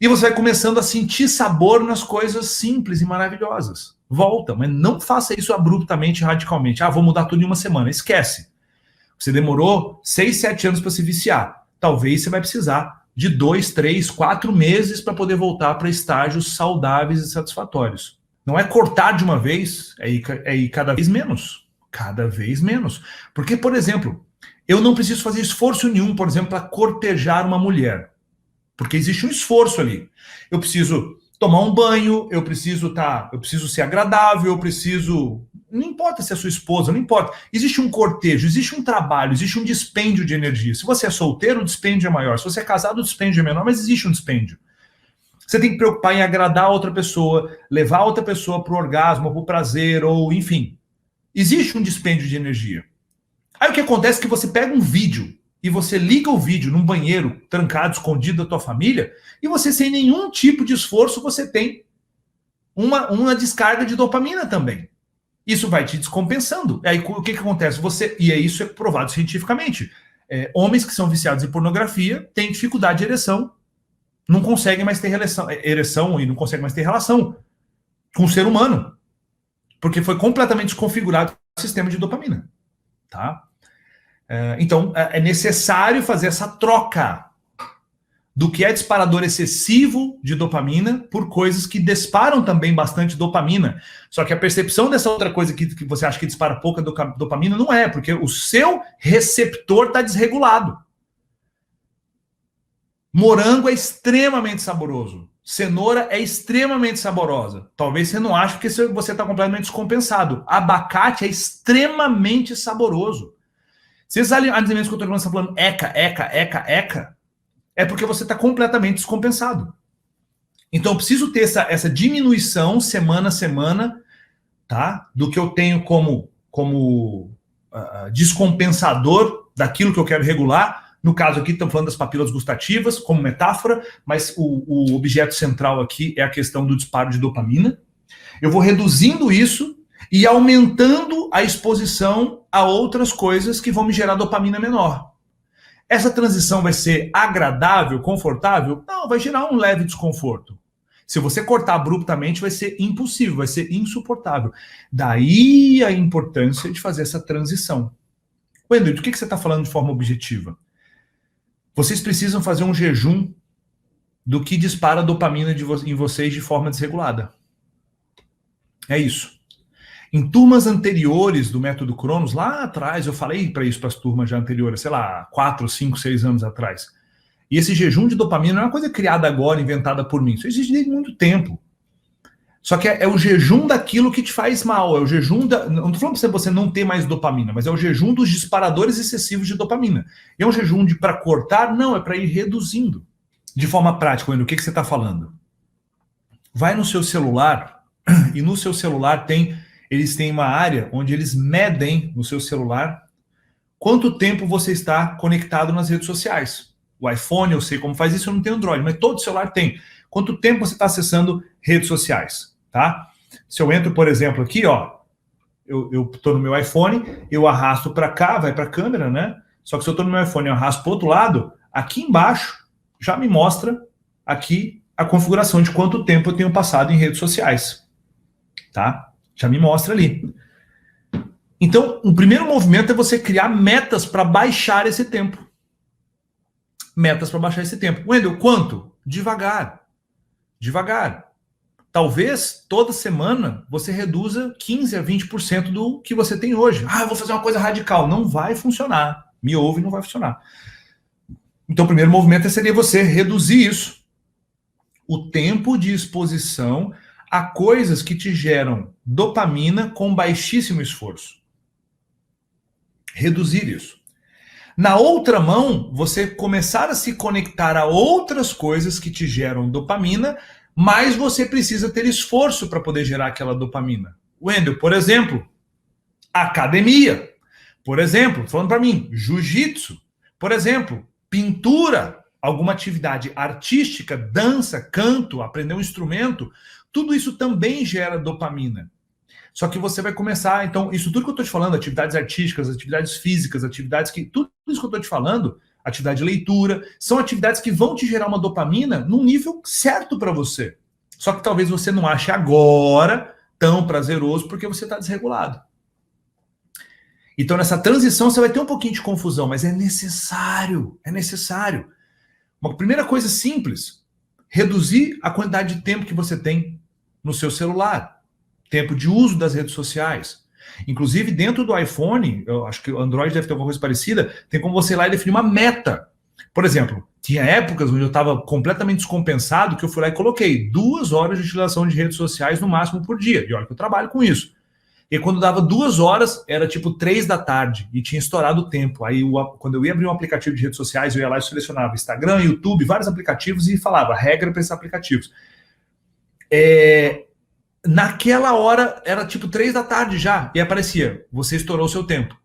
Speaker 1: E você vai começando a sentir sabor nas coisas simples e maravilhosas. Volta, mas não faça isso abruptamente, radicalmente. Vou mudar tudo em uma semana. Esquece. Você demorou 6, 7 anos para se viciar. Talvez você vai precisar de 2, 3, 4 meses para poder voltar para estágios saudáveis e satisfatórios. Não é cortar de uma vez, é ir cada vez menos. Cada vez menos. Porque, por exemplo, eu não preciso fazer esforço nenhum, por exemplo, para cortejar uma mulher. Porque existe um esforço ali. Eu preciso tomar um banho, eu preciso ser agradável, não importa se é sua esposa, não importa. Existe um cortejo, existe um trabalho, existe um dispêndio de energia. Se você é solteiro, o dispêndio é maior. Se você é casado, o dispêndio é menor, mas existe um dispêndio. Você tem que preocupar em agradar a outra pessoa, levar a outra pessoa para o orgasmo, para o prazer, ou enfim. Existe um dispêndio de energia. Aí o que acontece é que você pega um vídeo e você liga o vídeo num banheiro, trancado, escondido da tua família, e você, sem nenhum tipo de esforço, você tem uma descarga de dopamina também. Isso vai te descompensando. Aí o que acontece? Isso é provado cientificamente. Homens que são viciados em pornografia têm dificuldade de ereção, não conseguem mais ter ereção e não conseguem mais ter relação com o ser humano, porque foi completamente desconfigurado o sistema de dopamina. Tá? Então, é necessário fazer essa troca do que é disparador excessivo de dopamina por coisas que disparam também bastante dopamina. Só que a percepção dessa outra coisa que você acha que dispara pouca dopamina não é, porque o seu receptor está desregulado. Morango é extremamente saboroso. Cenoura é extremamente saborosa. Talvez você não ache porque você está completamente descompensado. Abacate é extremamente saboroso. Se esses alimentos que eu estou falando eca, é porque você está completamente descompensado. Então eu preciso ter essa diminuição semana a semana, tá? Do que eu tenho como descompensador daquilo que eu quero regular. No caso aqui, estamos falando das papilas gustativas, como metáfora, mas o objeto central aqui é a questão do disparo de dopamina. Eu vou reduzindo isso e aumentando a exposição a outras coisas que vão me gerar dopamina menor. Essa transição vai ser agradável, confortável? Não, vai gerar um leve desconforto. Se você cortar abruptamente, vai ser impossível, vai ser insuportável. Daí a importância de fazer essa transição. Wendel, do que você está falando de forma objetiva? Vocês precisam fazer um jejum do que dispara dopamina em vocês de forma desregulada. É isso. Em turmas anteriores do método Cronos, lá atrás, eu falei para isso para as turmas já anteriores, sei lá, 4, 5, 6 anos atrás. E esse jejum de dopamina não é uma coisa criada agora, inventada por mim. Isso existe desde muito tempo. Só que é o jejum daquilo que te faz mal. É o jejum não estou falando para você não ter mais dopamina, mas é o jejum dos disparadores excessivos de dopamina. E é um jejum para cortar? Não, é para ir reduzindo. De forma prática, Wendel, o que você está falando? Vai no seu celular, e no seu celular eles têm uma área onde eles medem no seu celular quanto tempo você está conectado nas redes sociais. O iPhone, eu sei como faz isso, eu não tenho Android, mas todo celular tem. Quanto tempo você está acessando redes sociais, tá? Se eu entro, por exemplo, aqui, ó, eu estou no meu iPhone, eu arrasto para cá, vai para a câmera, né? Só que se eu estou no meu iPhone e eu arrasto para o outro lado, aqui embaixo já me mostra aqui a configuração de quanto tempo eu tenho passado em redes sociais, tá? Já me mostra ali. Então, o primeiro movimento é você criar metas para baixar esse tempo. Metas para baixar esse tempo. Wendel, quanto? Devagar. Devagar. Talvez toda semana você reduza 15 a 20% do que você tem hoje. Ah, eu vou fazer uma coisa radical. Não vai funcionar. Me ouve, não vai funcionar. Então, o primeiro movimento seria você reduzir isso. O tempo de exposição a coisas que te geram dopamina com baixíssimo esforço. Reduzir isso. Na outra mão, você começar a se conectar a outras coisas que te geram dopamina, mas você precisa ter esforço para poder gerar aquela dopamina. Wendel, por exemplo, academia. Por exemplo, falando para mim, jiu-jitsu. Por exemplo, pintura, alguma atividade artística, dança, canto, aprender um instrumento. Tudo isso também gera dopamina. Só que você vai começar, então, isso tudo que eu estou te falando, atividades artísticas, atividades físicas, atividades que, tudo isso que eu estou te falando, atividade de leitura, são atividades que vão te gerar uma dopamina num nível certo para você. Só que talvez você não ache agora tão prazeroso porque você está desregulado. Então, nessa transição, você vai ter um pouquinho de confusão, mas é necessário, é necessário. Uma primeira coisa simples, reduzir a quantidade de tempo que você tem no seu celular. Tempo de uso das redes sociais. Inclusive, dentro do iPhone, eu acho que o Android deve ter alguma coisa parecida, tem como você ir lá e definir uma meta. Por exemplo, tinha épocas onde eu estava completamente descompensado, que eu fui lá e coloquei 2 horas de utilização de redes sociais no máximo por dia. E olha que eu trabalho com isso. E quando dava 2 horas, era tipo 3 da tarde, e tinha estourado o tempo. Aí, quando eu ia abrir um aplicativo de redes sociais, eu ia lá e selecionava Instagram, YouTube, vários aplicativos, e falava regra para esses aplicativos. Naquela hora, era tipo 3 da tarde já, e aparecia, você estourou o seu tempo.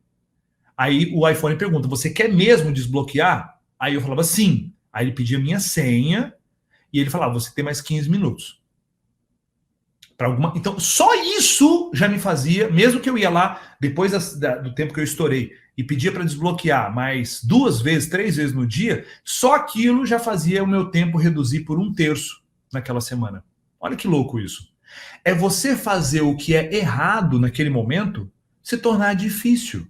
Speaker 1: Aí o iPhone pergunta, você quer mesmo desbloquear? Aí eu falava, sim. Aí ele pedia minha senha, e ele falava, você tem mais 15 minutos. Então, só isso já me fazia, mesmo que eu ia lá, depois do tempo que eu estourei, e pedia para desbloquear mais 2 vezes, 3 vezes no dia, só aquilo já fazia o meu tempo reduzir por 1/3 naquela semana. Olha que louco isso. É você fazer o que é errado naquele momento se tornar difícil.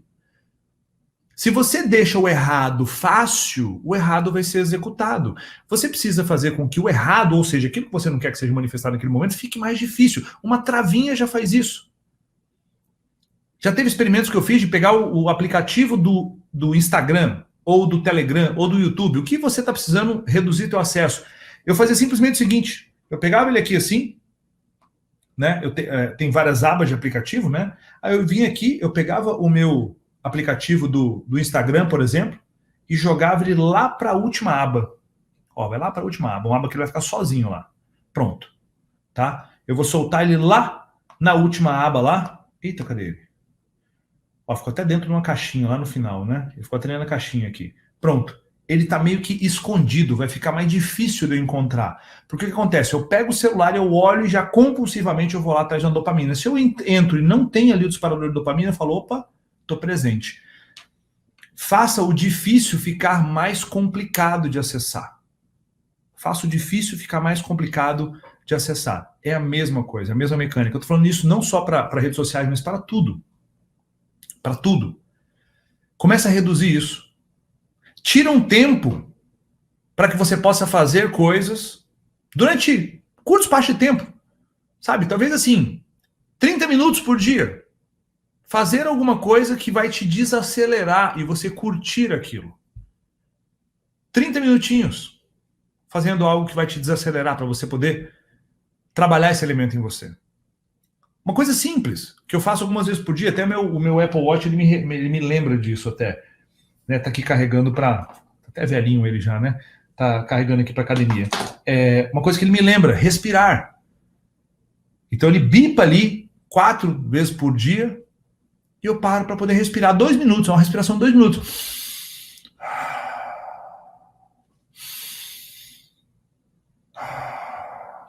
Speaker 1: Se você deixa o errado fácil, o errado vai ser executado. Você precisa fazer com que o errado, ou seja, aquilo que você não quer que seja manifestado naquele momento, fique mais difícil. Uma travinha já faz isso. Já teve experimentos que eu fiz de pegar o aplicativo do Instagram, ou do Telegram, ou do YouTube. O que você está precisando reduzir teu acesso? Eu fazia simplesmente o seguinte, eu pegava ele aqui assim, né? Tem várias abas de aplicativo, né? Aí eu vinha aqui, eu pegava o meu aplicativo do Instagram, por exemplo, e jogava ele lá para a última aba. Ó, vai lá para a última aba, uma aba que ele vai ficar sozinho lá. Pronto, tá? Eu vou soltar ele lá na última aba lá. Eita, cadê ele? Ó, ficou até dentro de uma caixinha lá no final, né? Ele ficou até dentro da caixinha aqui. Pronto. Ele tá meio que escondido, vai ficar mais difícil de eu encontrar. Porque o que acontece? Eu pego o celular, eu olho e já compulsivamente eu vou lá atrás da dopamina. Se eu entro e não tem ali o disparador de dopamina, eu falo, opa, tô presente. Faça o difícil ficar mais complicado de acessar. Faça o difícil ficar mais complicado de acessar. É a mesma coisa, a mesma mecânica. Eu tô falando isso não só para redes sociais, mas para tudo. Para tudo. Começa a reduzir isso. Tira um tempo para que você possa fazer coisas durante curto espaço de tempo. Sabe? Talvez assim, 30 minutos por dia. Fazer alguma coisa que vai te desacelerar e você curtir aquilo. 30 minutinhos fazendo algo que vai te desacelerar para você poder trabalhar esse elemento em você. Uma coisa simples, que eu faço algumas vezes por dia, até o meu Apple Watch ele me lembra disso até. Né, tá aqui carregando para... Até velhinho ele já, né? Tá carregando aqui para academia. Uma coisa que ele me lembra, respirar. Então ele bipa ali 4 vezes por dia e eu paro para poder respirar 2 minutos, uma respiração de 2 minutos.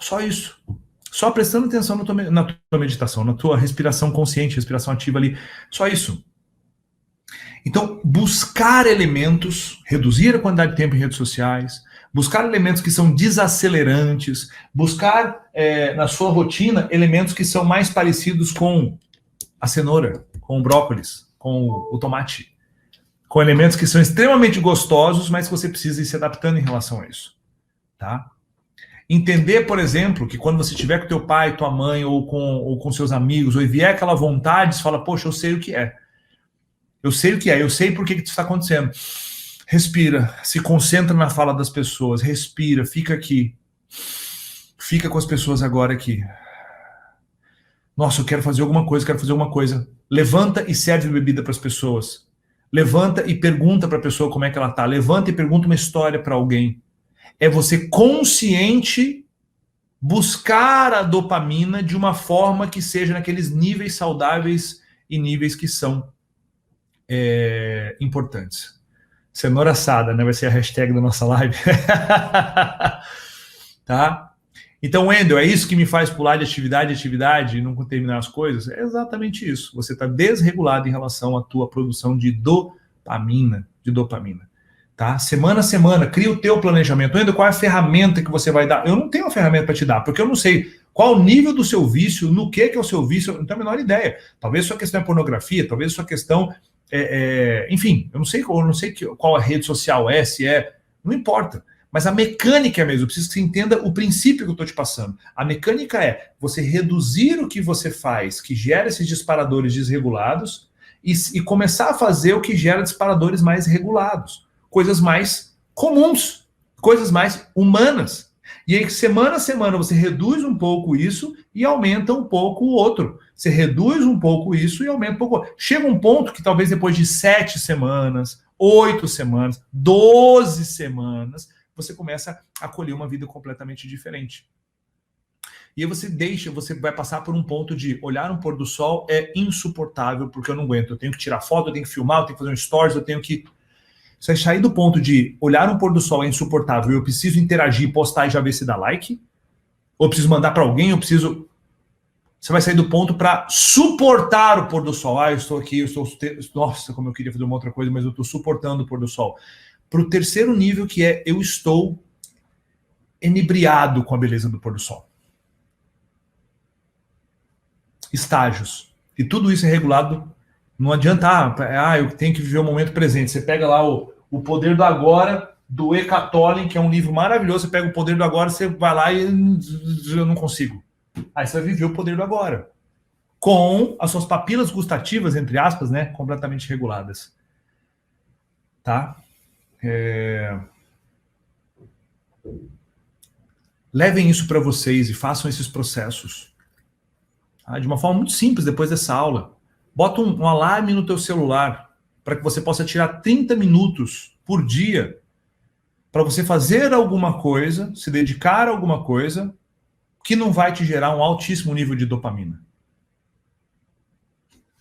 Speaker 1: Só isso. Só prestando atenção na tua meditação, na tua respiração consciente, respiração ativa ali. Só isso. Então, buscar elementos, reduzir a quantidade de tempo em redes sociais, buscar elementos que são desacelerantes, buscar na sua rotina elementos que são mais parecidos com a cenoura, com o brócolis, com o tomate, com elementos que são extremamente gostosos, mas que você precisa ir se adaptando em relação a isso, tá? Entender, por exemplo, que quando você estiver com teu pai, tua mãe, ou com seus amigos, ou vier aquela vontade, você fala, poxa, eu sei o que é. Eu sei o que é, eu sei por que isso está acontecendo. Respira, se concentra na fala das pessoas, respira, fica aqui. Fica com as pessoas agora aqui. Nossa, eu quero fazer alguma coisa, Levanta e serve bebida para as pessoas. Levanta e pergunta para a pessoa como é que ela está. Levanta e pergunta uma história para alguém. É você consciente buscar a dopamina de uma forma que seja naqueles níveis saudáveis e níveis que são importantes. Cenoura assada, né? Vai ser a hashtag da nossa live. Tá? Então, Wendel, é isso que me faz pular de atividade em atividade e não terminar as coisas? É exatamente isso. Você está desregulado em relação à tua produção de dopamina. Tá? Semana a semana, cria o teu planejamento. Wendel, qual é a ferramenta que você vai dar? Eu não tenho uma ferramenta para te dar, porque eu não sei qual o nível do seu vício, no que é o seu vício, eu não tenho a menor ideia. Talvez sua questão é pornografia, talvez sua questão enfim, eu não sei qual a rede social é, se é, não importa. Mas a mecânica é mesmo, eu preciso que você entenda o princípio que eu estou te passando. A mecânica é você reduzir o que você faz, que gera esses disparadores desregulados, e começar a fazer o que gera disparadores mais regulados. Coisas mais comuns, coisas mais humanas. E aí, semana a semana, você reduz um pouco isso e aumenta um pouco o outro. Você reduz um pouco isso e aumenta um pouco o outro. Chega um ponto que talvez depois de 7 semanas, 8 semanas, 12 semanas, você começa a colher uma vida completamente diferente. E aí você vai passar por um ponto de olhar um pôr do sol é insuportável, porque eu não aguento. Eu tenho que tirar foto, eu tenho que filmar, eu tenho que fazer um stories, eu tenho que... Você sair do ponto de olhar um pôr do sol é insuportável, eu preciso interagir, postar e já ver se dá like, ou eu preciso mandar para alguém, você vai sair do ponto para suportar o pôr do sol. Eu estou aqui, nossa, como eu queria fazer uma outra coisa, mas eu estou suportando o pôr do sol. Para o terceiro nível, que é eu estou enebriado com a beleza do pôr do sol. Estágios. E tudo isso é regulado Não adianta, eu tenho que viver o momento presente. Você pega lá o Poder do Agora, do Eckhart Tolle, que é um livro maravilhoso. Você pega o Poder do Agora, você vai lá e eu não consigo. Aí você vai viver o poder do agora, com as suas papilas gustativas, entre aspas, né, completamente reguladas. Tá? Levem isso para vocês e façam esses processos. Tá? De uma forma muito simples, depois dessa aula. Bota um alarme no teu celular para que você possa tirar 30 minutos por dia para você fazer alguma coisa, se dedicar a alguma coisa que não vai te gerar um altíssimo nível de dopamina.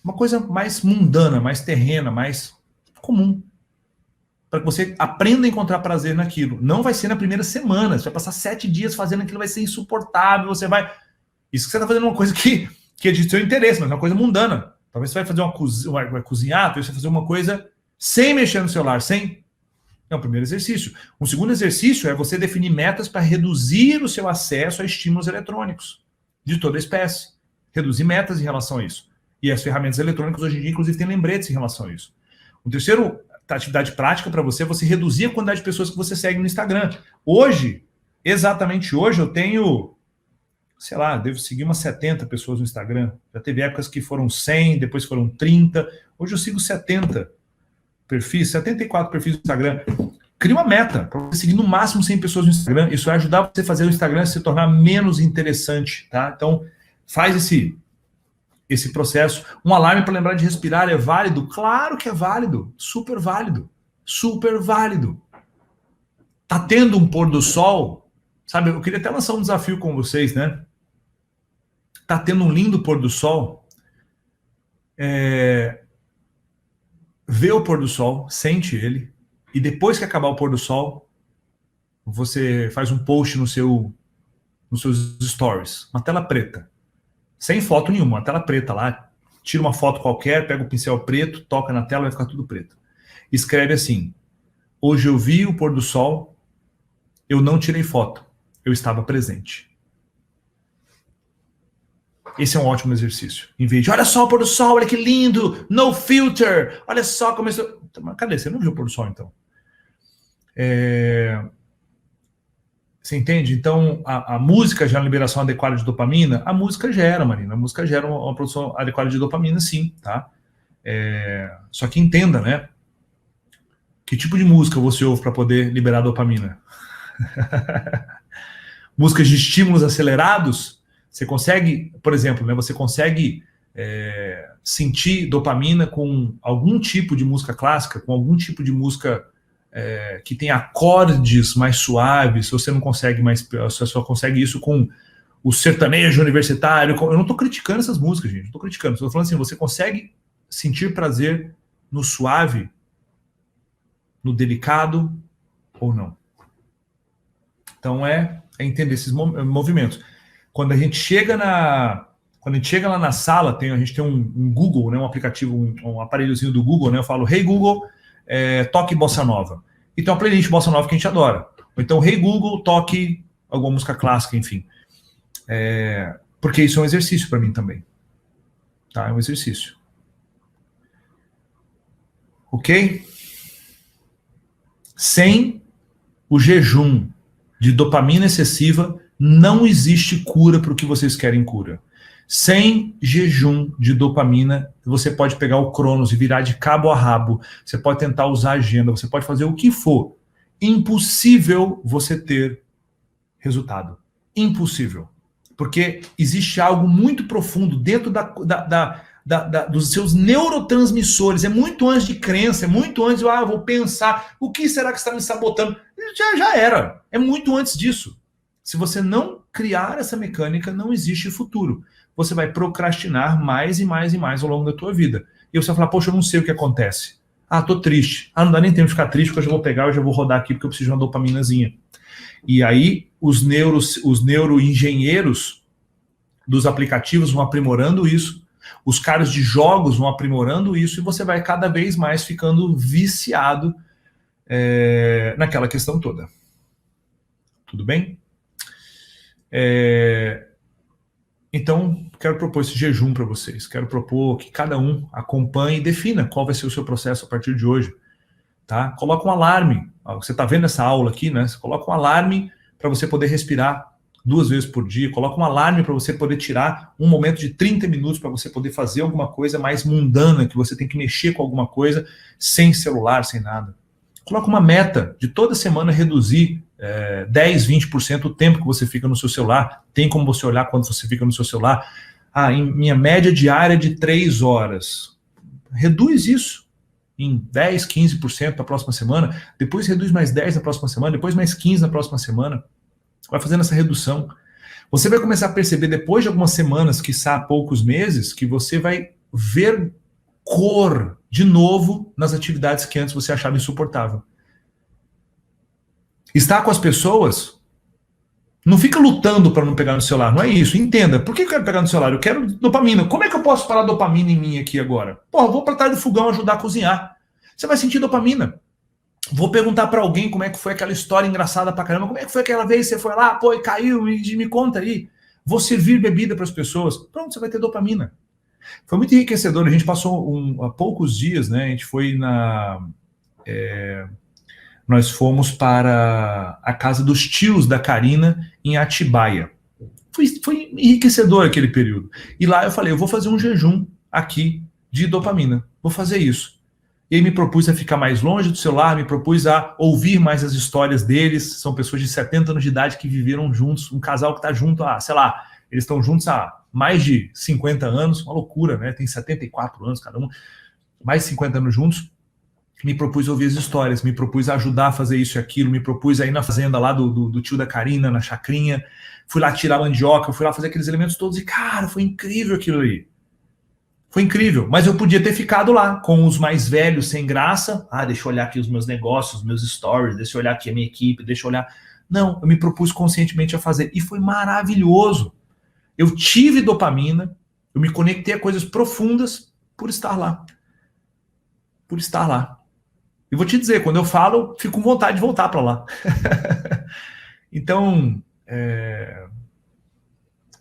Speaker 1: Uma coisa mais mundana, mais terrena, mais comum. Para que você aprenda a encontrar prazer naquilo. Não vai ser na primeira semana. Você vai passar 7 dias fazendo aquilo, vai ser insuportável. Você vai... Isso que você está fazendo é uma coisa que é de seu interesse, mas é uma coisa mundana. Talvez você vai fazer vai cozinhar, talvez você vai fazer uma coisa sem mexer no celular, sem... É o primeiro exercício. Um segundo exercício é você definir metas para reduzir o seu acesso a estímulos eletrônicos de toda a espécie. Reduzir metas em relação a isso. E as ferramentas eletrônicas hoje em dia, inclusive, têm lembretes em relação a isso. O terceiro atividade prática para você é você reduzir a quantidade de pessoas que você segue no Instagram. Hoje, exatamente hoje, eu tenho, sei lá, devo seguir umas 70 pessoas no Instagram. Já teve épocas que foram 100, depois foram 30. Hoje eu sigo 70 perfis, 74 perfis no Instagram. Cria uma meta para você seguir no máximo 100 pessoas no Instagram. Isso vai ajudar você a fazer o Instagram se tornar menos interessante, tá? Então, faz esse processo. Um alarme para lembrar de respirar é válido? Claro que é válido. Super válido. Super válido. Tá tendo um pôr do sol? Sabe, eu queria até lançar um desafio com vocês, né? Tá tendo um lindo pôr do sol. Vê o pôr do sol, sente ele, e depois que acabar o pôr do sol, você faz um post nos seus stories. Uma tela preta. Sem foto nenhuma, uma tela preta lá. Tira uma foto qualquer, pega o pincel preto, toca na tela, vai ficar tudo preto. Escreve assim: hoje eu vi o pôr do sol, eu não tirei foto, eu estava presente. Esse é um ótimo exercício. Em vez de, olha só o pôr do sol, olha que lindo, no filter, olha só como isso... Cadê? Você não viu o pôr do sol, então? Você entende? Então, a música gera uma liberação adequada de dopamina? A música gera, Marina. A música gera uma produção adequada de dopamina, sim, tá? Só que entenda, né? Que tipo de música você ouve para poder liberar dopamina? Músicas de estímulos acelerados? Você consegue, por exemplo, né? Você consegue sentir dopamina com algum tipo de música clássica, com algum tipo de música que tem acordes mais suaves. Você não consegue mais, você só consegue isso com o sertanejo universitário. Eu não estou criticando essas músicas, gente. Não estou criticando. Estou falando assim, você consegue sentir prazer no suave, no delicado ou não? Então é entender esses movimentos. Quando a gente chega lá na sala, a gente tem um Google, né, um aplicativo, um aparelhozinho do Google, né? Eu falo, hey Google, toque Bossa Nova. E tem uma playlist Bossa Nova que a gente adora. Ou então, hey Google, toque alguma música clássica, enfim. Porque isso é um exercício para mim também. Tá? É um exercício. Ok? Sem o jejum de dopamina excessiva, não existe cura para o que vocês querem cura. Sem jejum de dopamina, você pode pegar o Cronos e virar de cabo a rabo, você pode tentar usar a agenda, você pode fazer o que for. Impossível você ter resultado. Impossível. Porque existe algo muito profundo dentro dos seus neurotransmissores. É muito antes de crença, é muito antes de, eu vou pensar, o que será que está me sabotando? Já era. É muito antes disso. Se você não criar essa mecânica, não existe futuro. Você vai procrastinar mais e mais e mais ao longo da tua vida. E você vai falar, poxa, eu não sei o que acontece. Tô triste. Não dá nem tempo de ficar triste, porque eu já vou pegar, eu já vou rodar aqui, porque eu preciso de uma dopaminazinha. E aí, os neuroengenheiros dos aplicativos vão aprimorando isso, os caras de jogos vão aprimorando isso, e você vai cada vez mais ficando viciado naquela questão toda. Tudo bem? Então, quero propor esse jejum para vocês. Quero propor que cada um acompanhe e defina qual vai ser o seu processo a partir de hoje. Tá? Coloca um alarme. Você está vendo essa aula aqui, né? Você coloca um alarme para você poder respirar 2 vezes por dia. Coloca um alarme para você poder tirar um momento de 30 minutos para você poder fazer alguma coisa mais mundana, que você tem que mexer com alguma coisa sem celular, sem nada. Coloca uma meta de toda semana reduzir 10, 20% o tempo que você fica no seu celular. Tem como você olhar quando você fica no seu celular. Em minha média diária de 3 horas. Reduz isso em 10, 15% na próxima semana. Depois reduz mais 10 na próxima semana. Depois mais 15 na próxima semana. Vai fazendo essa redução. Você vai começar a perceber depois de algumas semanas, quiçá poucos meses, que você vai ver cor de novo nas atividades que antes você achava insuportável. Estar com as pessoas, não fica lutando para não pegar no celular, não é isso. Entenda, por que eu quero pegar no celular? Eu quero dopamina. Como é que eu posso parar a dopamina em mim aqui agora? Pô, vou para trás do fogão ajudar a cozinhar. Você vai sentir dopamina. Vou perguntar para alguém como é que foi aquela história engraçada pra caramba. Como é que foi aquela vez que você foi lá, pô, e caiu, e me conta aí. Vou servir bebida para as pessoas. Pronto, você vai ter dopamina. Foi muito enriquecedor. A gente passou há poucos dias, né? A gente foi nós fomos para a casa dos tios da Karina, em Atibaia. Foi enriquecedor aquele período. E lá eu falei, eu vou fazer um jejum aqui de dopamina. Vou fazer isso. E aí me propus a ficar mais longe do celular, me propus a ouvir mais as histórias deles. São pessoas de 70 anos de idade que viveram juntos, um casal que está junto há, sei lá, eles estão juntos há mais de 50 anos, uma loucura, né? Tem 74 anos cada um, mais de 50 anos juntos. Me propus a ouvir as histórias, me propus a ajudar a fazer isso e aquilo, me propus a ir na fazenda lá do tio da Karina, na chacrinha, fui lá tirar mandioca, fui lá fazer aqueles elementos todos e, cara, foi incrível aquilo aí. Foi incrível, mas eu podia ter ficado lá com os mais velhos sem graça. Deixa eu olhar aqui os meus negócios, os meus stories, deixa eu olhar aqui a minha equipe, deixa eu olhar. Não, eu me propus conscientemente a fazer e foi maravilhoso. Eu tive dopamina, eu me conectei a coisas profundas por estar lá. Por estar lá. E vou te dizer, quando eu falo, fico com vontade de voltar para lá. Então,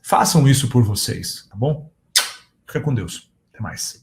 Speaker 1: façam isso por vocês, tá bom? Fica com Deus. Até mais.